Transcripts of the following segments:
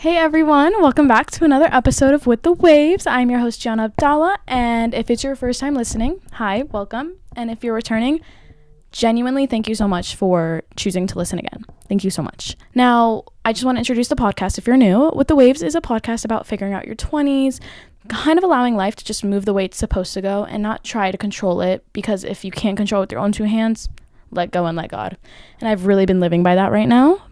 Hey everyone, welcome back to another episode of With the Waves. I'm your host, Gianna Abdallah, and if it's your first time listening, hi, welcome. And if you're returning, genuinely thank you so much for choosing to listen again. Thank you so much. Now, I just want to introduce the podcast if you're new. With the Waves is a podcast about figuring out your 20s, kind of allowing life to just move the way it's supposed to go and not try to control it, because if you can't control it with your own two hands, let go and let God. And I've really been living by that right now.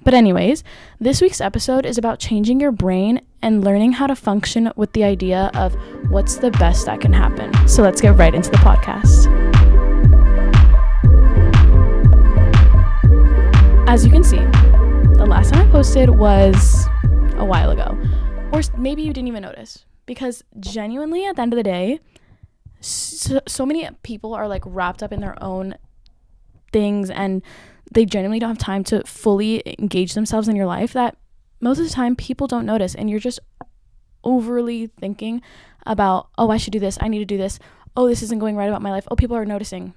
But anyways, this week's episode is about changing your brain and learning how to function with the idea of what's the best that can happen. So let's get right into the podcast. As you can see, the last time I posted was a while ago. Or maybe you didn't even notice. Because genuinely, at the end of the day, so many people are like wrapped up in their own things, and they genuinely don't have time to fully engage themselves in your life, that most of the time people don't notice, and you're just overly thinking about, oh, I should do this, I need to do this, oh, this isn't going right about my life, oh, people are noticing.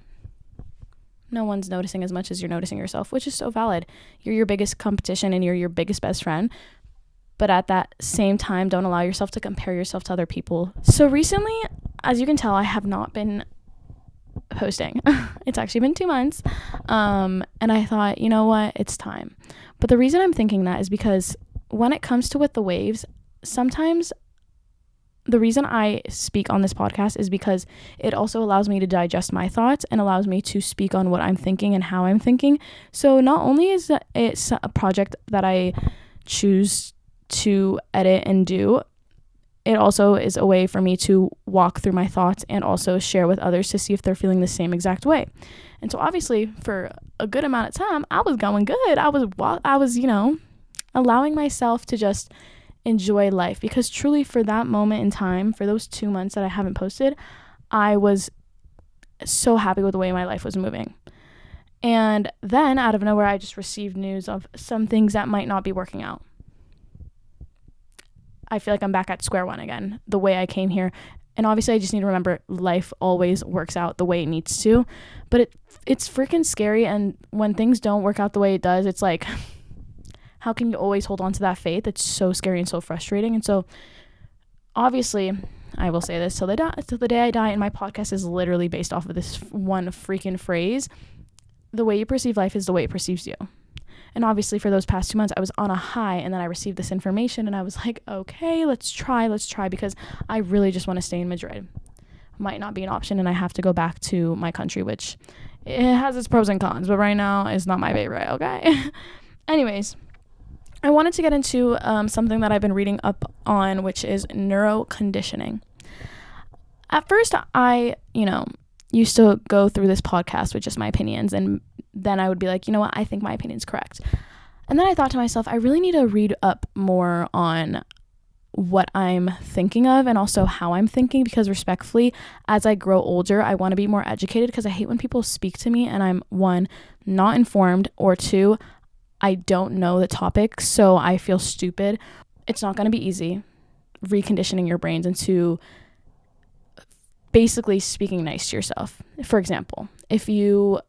No one's noticing as much as you're noticing yourself, which is so valid. You're your biggest competition and you're your biggest best friend, but at that same time, don't allow yourself to compare yourself to other people. So recently, as you can tell, I have not been posting. It's actually been 2 months, and I thought, you know what, it's time. But the reason I'm thinking that is because when it comes to With the Waves, sometimes the reason I speak on this podcast is because it also allows me to digest my thoughts and allows me to speak on what I'm thinking and how I'm thinking. So not only is it a project that I choose to edit and do, it also is a way for me to walk through my thoughts and also share with others to see if they're feeling the same exact way. And so obviously for a good amount of time, I was going good. I was, allowing myself to just enjoy life, because truly for that moment in time, for those 2 months that I haven't posted, I was so happy with the way my life was moving. And then out of nowhere, I just received news of some things that might not be working out. I feel like I'm back at square one again, the way I came here. And obviously I just need to remember life always works out the way it needs to, but it's freaking scary. And when things don't work out the way it does, it's like, how can you always hold on to that faith? It's so scary and so frustrating. And so obviously I will say this till the day I die, and my podcast is literally based off of this one freaking phrase: the way you perceive life is the way it perceives you. And obviously for those past 2 months, I was on a high, and then I received this information and I was like, okay, let's try, because I really just want to stay in Madrid. Might not be an option, and I have to go back to my country, which it has its pros and cons, but right now it's not my favorite, okay? Anyways, I wanted to get into something that I've been reading up on, which is neuroconditioning. At first, I, used to go through this podcast with just my opinions, and then I would be like, you know what, I think my opinion's correct. And then I thought to myself, I really need to read up more on what I'm thinking of and also how I'm thinking, because respectfully, as I grow older, I want to be more educated, because I hate when people speak to me and I'm, one, not informed, or two, I don't know the topic, so I feel stupid. It's not going to be easy reconditioning your brains into basically speaking nice to yourself. For example, if you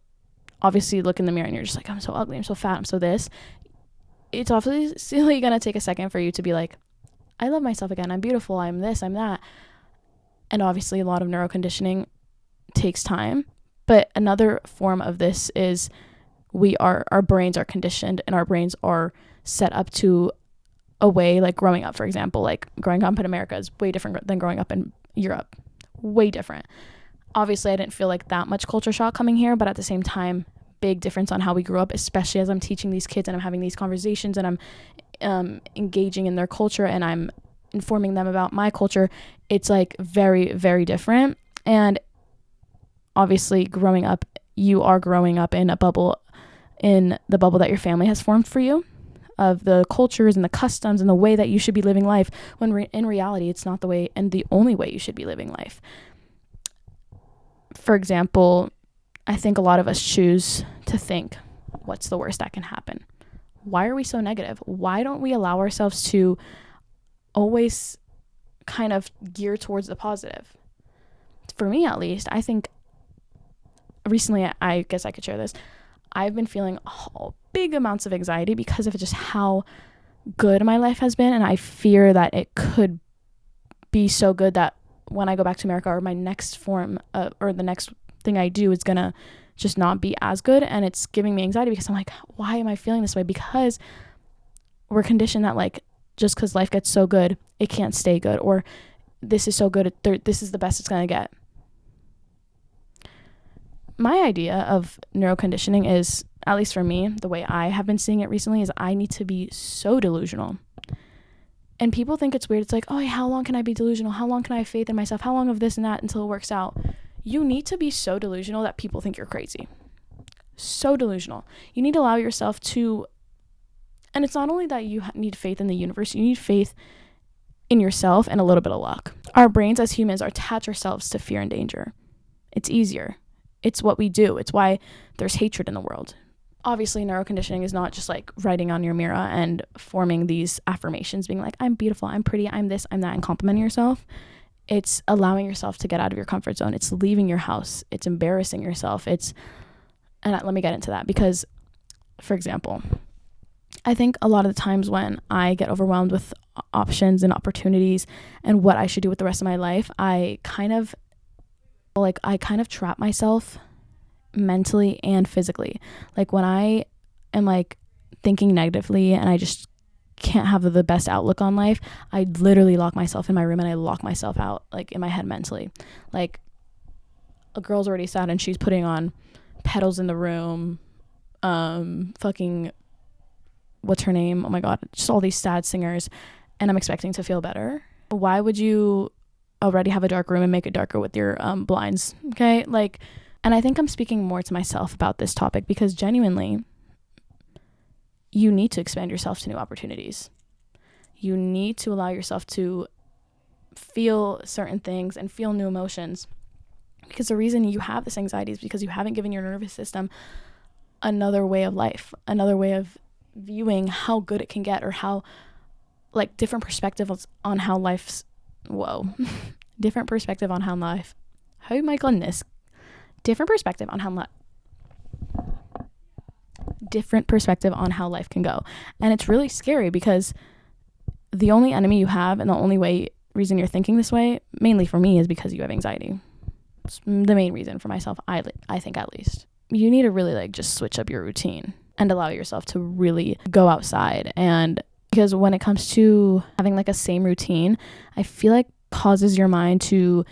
obviously look in the mirror and you're just like, I'm so ugly, I'm so fat, I'm so this, it's obviously going to take a second for you to be like, I love myself again, I'm beautiful, I'm this, I'm that. And obviously a lot of neuroconditioning takes time, but another form of this is our brains are conditioned, and our brains are set up to a way, like growing up, for example, like growing up in America is way different than growing up in Europe. Way different. Obviously I didn't feel like that much culture shock coming here, but at the same time, big difference on how we grew up, especially as I'm teaching these kids and I'm having these conversations and I'm engaging in their culture and I'm informing them about my culture. It's like very, very different. And obviously growing up, you are growing up in the bubble that your family has formed for you, of the cultures and the customs and the way that you should be living life, when in reality it's not the way and the only way you should be living life. For example, I think a lot of us choose to think, what's the worst that can happen? Why are we so negative? Why don't we allow ourselves to always kind of gear towards the positive? For me, at least, I think recently, I guess I could share this, I've been feeling big amounts of anxiety because of just how good my life has been, and I fear that it could be so good that when I go back to America, or my next form or the next thing I do is gonna just not be as good. And it's giving me anxiety because I'm like, why am I feeling this way? Because we're conditioned that like, just because life gets so good, it can't stay good, or this is so good, this is the best it's gonna get. My idea of neuroconditioning is, at least for me, the way I have been seeing it recently, is I need to be so delusional. And people think it's weird. It's like, oh, how long can I be delusional? How long can I have faith in myself? How long of this and that until it works out? You need to be so delusional that people think you're crazy. So delusional. You need to allow yourself to, and it's not only that you need faith in the universe, you need faith in yourself and a little bit of luck. Our brains as humans attach ourselves to fear and danger. It's easier. It's what we do. It's why there's hatred in the world. Obviously, neuroconditioning is not just like writing on your mirror and forming these affirmations, being like, I'm beautiful, I'm pretty, I'm this, I'm that, and complimenting yourself. It's allowing yourself to get out of your comfort zone. It's leaving your house. It's embarrassing yourself. And let me get into that because, for example, I think a lot of the times when I get overwhelmed with options and opportunities and what I should do with the rest of my life, I kind of trap myself mentally and physically. Like when I am like thinking negatively and I just can't have the best outlook on life, I literally lock myself in my room and I lock myself out like in my head mentally. Like a girl's already sad and she's putting on Petals in the Room, fucking what's her name? Oh my god, just all these sad singers, and I'm expecting to feel better. Why would you already have a dark room and make it darker with your blinds? Okay, like, and I think I'm speaking more to myself about this topic because genuinely you need to expand yourself to new opportunities. You need to allow yourself to feel certain things and feel new emotions, because the reason you have this anxiety is because you haven't given your nervous system another way of life, another way of viewing how good it can get, or how like different perspectives on how life's different perspective on how life different perspective on how life can go. And it's really scary because the only enemy you have and the only reason you're thinking this way, mainly for me, is because you have anxiety. It's the main reason for myself, I think, at least. You need to really like just switch up your routine and allow yourself to really go outside. And because when it comes to having like a same routine, I feel like causes your mind to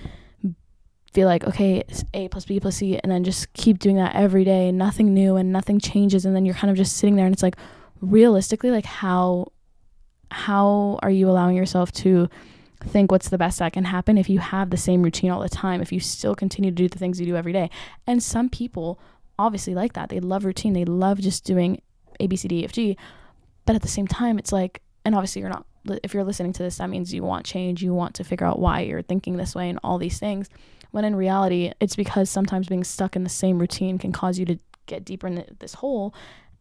feel like, okay, it's A plus B plus C, and then just keep doing that every day, nothing new and nothing changes, and then you're kind of just sitting there, and it's like, realistically, like how are you allowing yourself to think what's the best that can happen if you have the same routine all the time, if you still continue to do the things you do every day? And some people obviously like that. They love routine. They love just doing A, B, C, D, E, F, G. But at the same time, it's like, and obviously you're not, if you're listening to this, that means you want change. You want to figure out why you're thinking this way and all these things. When in reality, it's because sometimes being stuck in the same routine can cause you to get deeper in this hole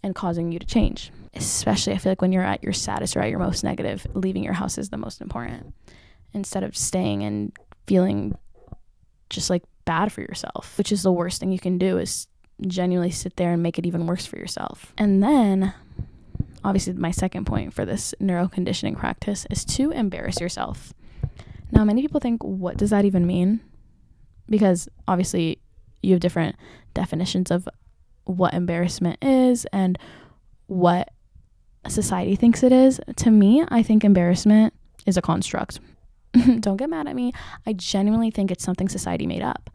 and causing you to change. Especially, I feel like when you're at your saddest or at your most negative, leaving your house is the most important, instead of staying and feeling just like bad for yourself, which is the worst thing you can do, is genuinely sit there and make it even worse for yourself. And then obviously my second point for this neuroconditioning practice is to embarrass yourself. Now, many people think, what does that even mean? Because obviously you have different definitions of what embarrassment is and what society thinks it is. To me, I think embarrassment is a construct. Don't get mad at me. I genuinely think it's something society made up.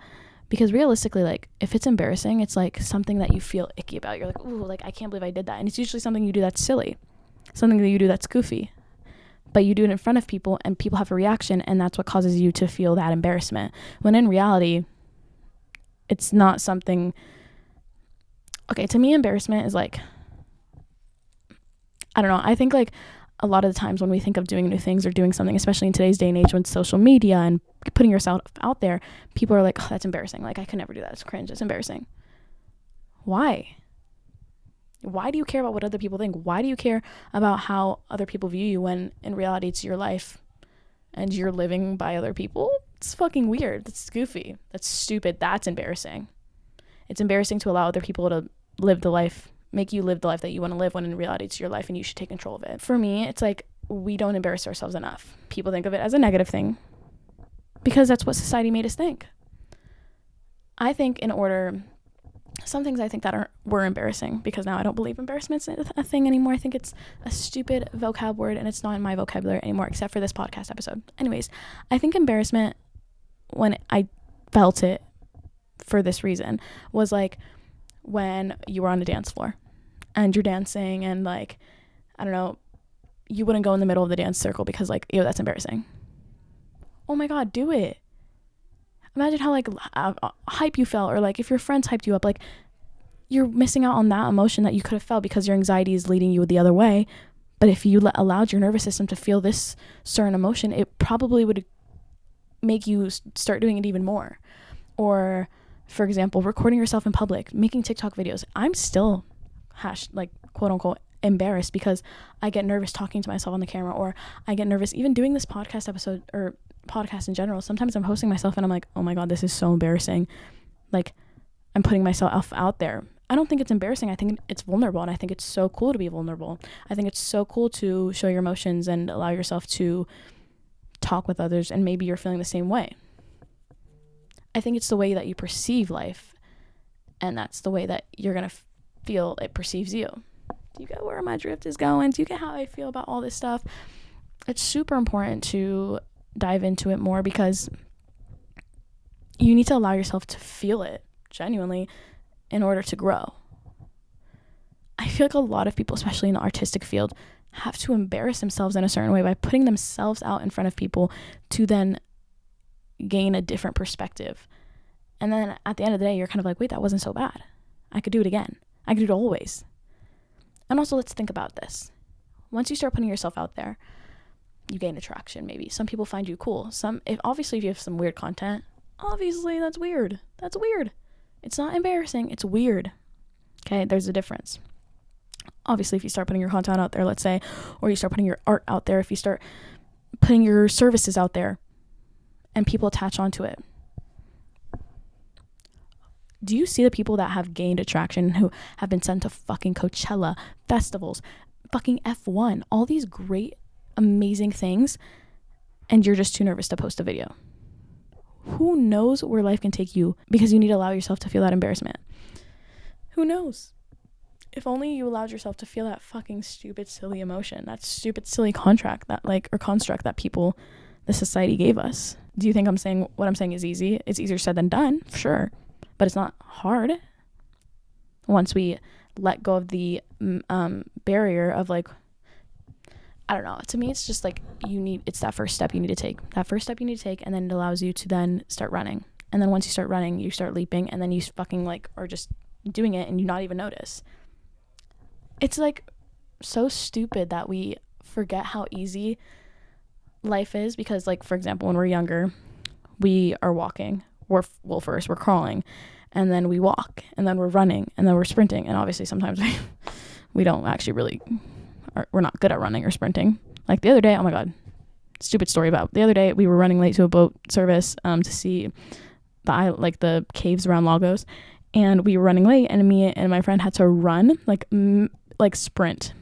Because realistically, like, if it's embarrassing, it's like something that you feel icky about. You're like, ooh, like, I can't believe I did that. And it's usually something you do that's silly, something that you do that's goofy. But you do it in front of people and people have a reaction, and that's what causes you to feel that embarrassment. When in reality, it's not something. Okay, to me, embarrassment is like, I don't know. I think like a lot of the times when we think of doing new things or doing something, especially in today's day and age with social media and putting yourself out there, people are like, oh, that's embarrassing. Like, I could never do that. It's cringe. It's embarrassing. Why? Why do you care about what other people think? Why do you care about how other people view you when in reality it's your life and you're living by other people? It's fucking weird. That's goofy. That's stupid. That's embarrassing. It's embarrassing to allow other people to live the life make you live the life that you want to live, when in reality it's your life and you should take control of it. For me, it's like we don't embarrass ourselves enough. People think of it as a negative thing because that's what society made us think. I think some things I think that were embarrassing, because now I don't believe embarrassment's a thing anymore. I think it's a stupid vocab word and it's not in my vocabulary anymore, except for this podcast episode. Anyways, I think embarrassment, when I felt it for this reason, was like when you were on a dance floor and you're dancing and like, I don't know, you wouldn't go in the middle of the dance circle because like, ew, that's embarrassing. Oh my God, do it. Imagine how like hype you felt, or like if your friends hyped you up, like you're missing out on that emotion that you could have felt because your anxiety is leading you the other way. But if you allowed your nervous system to feel this certain emotion, it probably would make you start doing it even more. Or for example, recording yourself in public, making TikTok videos. I'm still quote unquote embarrassed because I get nervous talking to myself on the camera, or I get nervous even doing this podcast episode or podcast in general. Sometimes I'm hosting myself and I'm like, oh my God, this is so embarrassing. Like I'm putting myself out there. I don't think it's embarrassing. I think it's vulnerable, and I think it's so cool to be vulnerable. I think it's so cool to show your emotions and allow yourself to talk with others, and maybe you're feeling the same way. I think it's the way that you perceive life, and that's the way that you're gonna feel it perceives you. Do you get where my drift is going? Do you get how I feel about all this stuff? It's super important to dive into it more, because you need to allow yourself to feel it genuinely in order to grow. I feel like a lot of people, especially in the artistic field, have to embarrass themselves in a certain way by putting themselves out in front of people to then gain a different perspective. And then at the end of the day, you're kind of like, wait, that wasn't so bad. I could do it again. I could do it always. And also, let's think about this. Once you start putting yourself out there, you gain attraction. Maybe some people find you cool. If you have some weird content, obviously that's weird. That's weird. It's not embarrassing. It's weird. Okay, there's a difference. Obviously, if you start putting your content out there, let's say, or you start putting your art out there, if you start putting your services out there and people attach onto it, do you see the people that have gained attraction, who have been sent to fucking Coachella, festivals, fucking F1, all these great, amazing things, and you're just too nervous to post a video? Who knows where life can take you, because you need to allow yourself to feel that embarrassment. Who knows? If only you allowed yourself to feel that fucking stupid, silly emotion, that stupid, silly construct that the society gave us. Do you think what I'm saying is easy? It's easier said than done, sure. But it's not hard. Once we let go of the barrier of like, I don't know. To me, it's just like it's that first step you need to take. And then it allows you to then start running. And then once you start running, you start leaping, and then you fucking are just doing it and you not even notice. It's like so stupid that we forget how easy life is, because like, for example, when we're younger, we are walking. First we're crawling, and then we walk, and then we're running, and then we're sprinting. And obviously sometimes we don't actually we're not good at running or sprinting. Like the other day, oh my God, stupid story about the other day, we were running late to a boat service to see the caves around Lagos, and we were running late, and me and my friend had to run like sprint.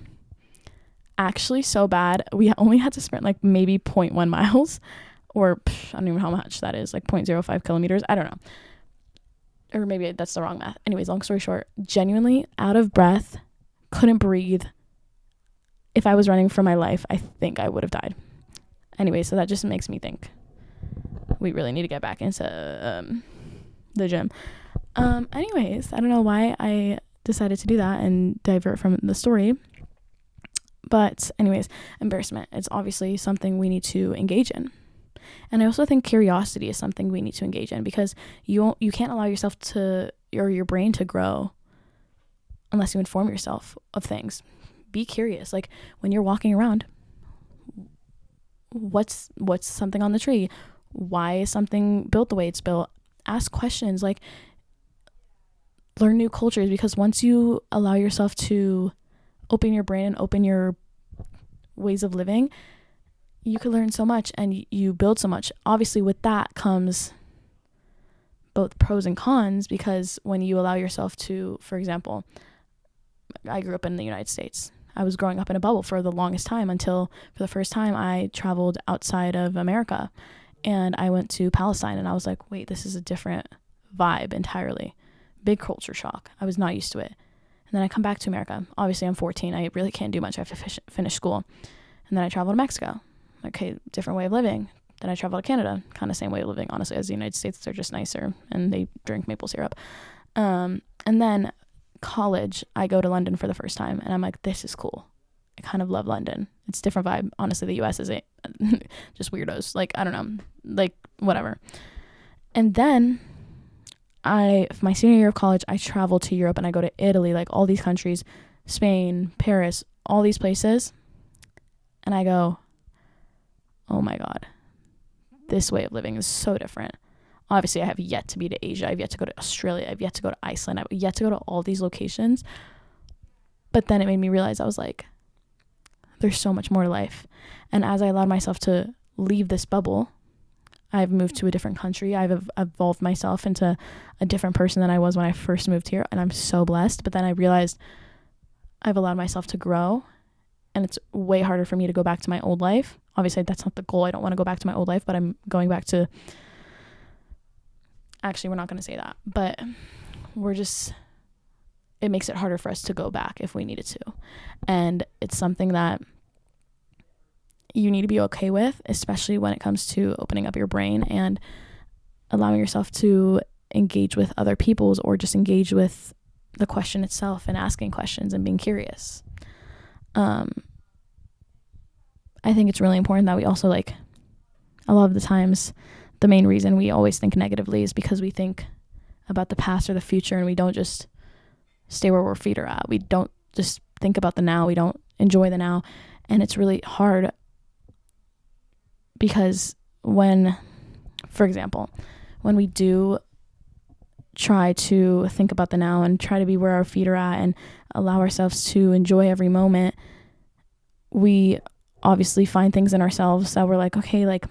Actually so bad, we only had to sprint like maybe 0.1 miles, or I don't even know how much that is, like 0.05 kilometers. I don't know. Or maybe that's the wrong math. Anyways, long story short, genuinely out of breath, couldn't breathe. If I was running for my life, I think I would have died. Anyway, so that just makes me think we really need to get back into the gym. Anyways, I don't know why I decided to do that and divert from the story. But anyways, embarrassment, it's obviously something we need to engage in. And I also think curiosity is something we need to engage in, because you can't allow yourself or your brain to grow unless you inform yourself of things. Be curious. Like when you're walking around, what's something on the tree? Why is something built the way it's built? Ask questions, like learn new cultures, because once you allow yourself to open your brain and open your ways of living, you can learn so much and you build so much. Obviously with that comes both pros and cons, because when you allow yourself to, for example, I grew up in the United States. I was growing up in a bubble for the longest time until for the first time I traveled outside of America, and I went to Palestine, and I was like, wait, this is a different vibe entirely. Big culture shock. I was not used to it. And then I come back to America. Obviously, I'm 14. I really can't do much. I have to finish school. And then I travel to Mexico. Okay, different way of living. Then I travel to Canada. Kind of same way of living, honestly, as the United States. They're just nicer, and they drink maple syrup. And then college, I go to London for the first time, and I'm like, this is cool. I kind of love London. It's a different vibe. Honestly, the US is just weirdos. Like, I don't know. Like, whatever. And then my senior year of college, I travel to Europe, and I go to Italy, like all these countries, Spain, Paris, all these places. And I go, oh my God, this way of living is so different. Obviously, I have yet to be to Asia. I've yet to go to Australia. I've yet to go to Iceland. I've yet to go to all these locations. But then it made me realize, I was like, there's so much more to life. And as I allowed myself to leave this bubble, I've moved to a different country. I've evolved myself into a different person than I was when I first moved here. And I'm so blessed. But then I realized I've allowed myself to grow. And it's way harder for me to go back to my old life. Obviously, that's not the goal. I don't want to go back to my old life. But I'm going back to... Actually, we're not going to say that. But it makes it harder for us to go back if we needed to. And it's something that you need to be okay with, especially when it comes to opening up your brain and allowing yourself to engage with other people's, or just engage with the question itself and asking questions and being curious. I think it's really important that we also, like, a lot of the times, the main reason we always think negatively is because we think about the past or the future, and we don't just stay where our feet are at. We don't just think about the now. We don't enjoy the now. And it's really hard because for example, when we do try to think about the now and try to be where our feet are at and allow ourselves to enjoy every moment, we obviously find things in ourselves that we're like, okay, like,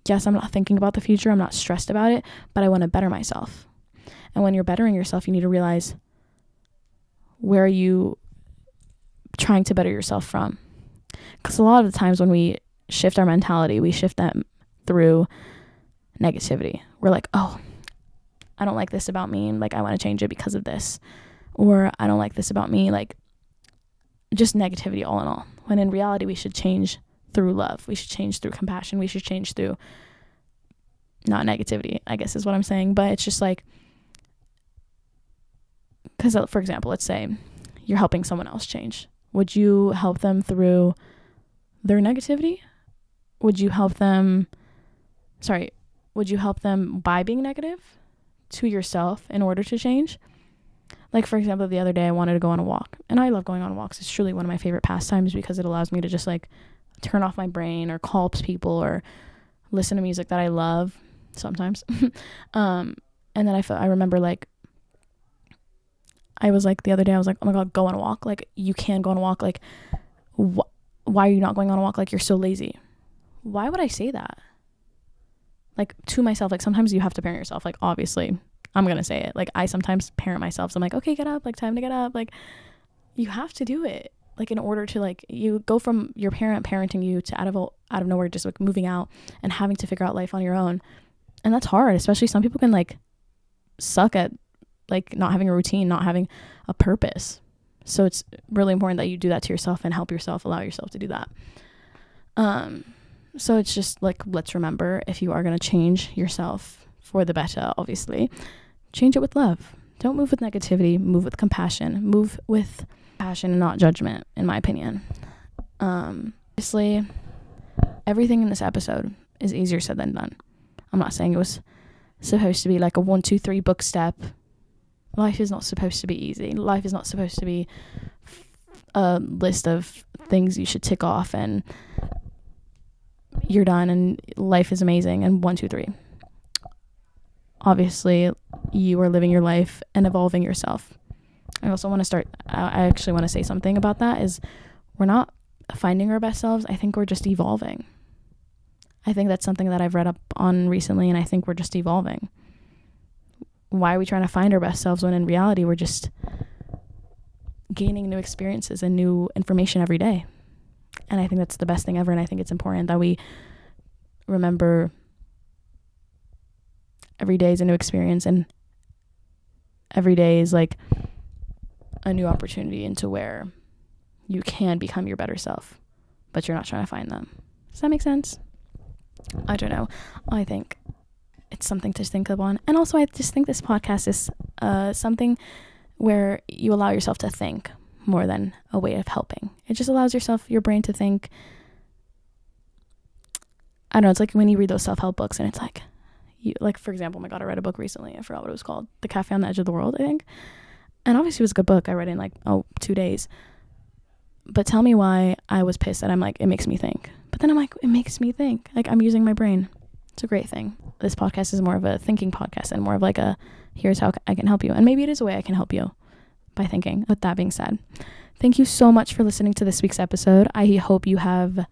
yes, I'm not thinking about the future. I'm not stressed about it, but I want to better myself. And when you're bettering yourself, you need to realize, where are you trying to better yourself from? Because a lot of the times when we shift our mentality, we shift that through negativity. We're like, oh, I don't like this about me, and like, I want to change it because of this. Or I don't like this about me, like, just negativity all in all. When in reality, we should change through love. We should change through compassion. We should change through not negativity, I guess is what I'm saying. But it's just like, because, for example, let's say you're helping someone else change. Would you help them through their negativity? Would you help them by being negative to yourself in order to change? Like, for example, the other day I wanted to go on a walk, and I love going on walks. It's truly one of my favorite pastimes because it allows me to just like turn off my brain or call people or listen to music that I love sometimes. And then I remember, like, I was like, the other day I was like, oh my God, go on a walk. Like, you can go on a walk. Like, why are you not going on a walk? Like, you're so lazy. Why would I say that? Like, to myself. Like, sometimes you have to parent yourself. Like, obviously I'm gonna say it. Like, I sometimes parent myself. So I'm like, okay, get up. Like, time to get up. Like, you have to do it. Like, in order to, like, you go from your parent parenting you to out of nowhere just like moving out and having to figure out life on your own. And that's hard. Especially some people can like suck at like not having a routine, not having a purpose. So it's really important that you do that to yourself and help yourself, allow yourself to do that. So it's just like, let's remember, if you are going to change yourself for the better, obviously, change it with love. Don't move with negativity, move with compassion, move with passion and not judgment, in my opinion. Obviously, everything in this episode is easier said than done. I'm not saying it was supposed to be like a 1, 2, 3 book step. Life is not supposed to be easy. Life is not supposed to be a list of things you should tick off and you're done and life is amazing and 1, 2, 3. Obviously, you are living your life and evolving yourself. I actually want to say something about that is we're not finding our best selves. I think we're just evolving. I think that's something that I've read up on recently, and I think we're just evolving. Why are we trying to find our best selves when in reality we're just gaining new experiences and new information every day. And I think that's the best thing ever. And I think it's important that we remember every day is a new experience, and every day is like a new opportunity into where you can become your better self, but you're not trying to find them. Does that make sense? I don't know. I think it's something to think upon. And also, I just think this podcast is something where you allow yourself to think more than a way of helping. It just allows your brain to think. I don't know. It's like when you read those self-help books and it's like, for example, oh my God, I read a book recently. I forgot what it was called. The Cafe on the Edge of the World, I think. And obviously it was a good book. I read it in 2 days. But tell me why I was pissed that I'm like, it makes me think. But then I'm like, it makes me think. Like, I'm using my brain. It's a great thing. This podcast is more of a thinking podcast and more of like a, here's how I can help you. And maybe it is a way I can help you by thinking. With that being said, thank you so much for listening to this week's episode. I hope you have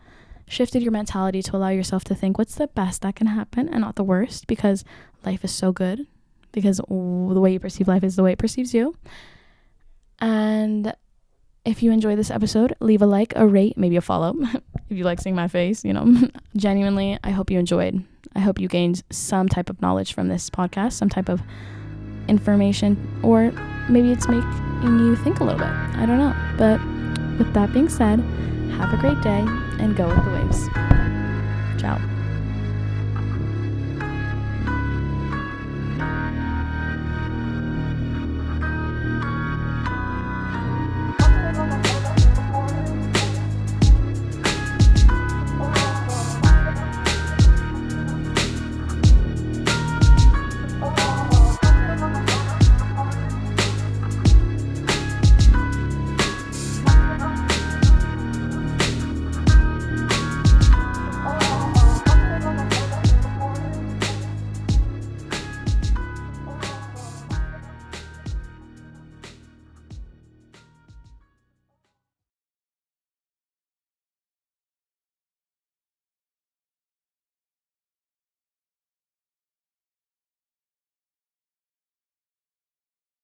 shifted your mentality to allow yourself to think what's the best that can happen and not the worst, because life is so good, because the way you perceive life is the way it perceives you. And if you enjoy this episode, leave a like, a rate, maybe a follow if you like seeing my face, Genuinely, I hope you enjoyed. I hope you gained some type of knowledge from this podcast, some type of information, or maybe it's making you think a little bit. I don't know. But with that being said, have a great day and go with the waves. Ciao.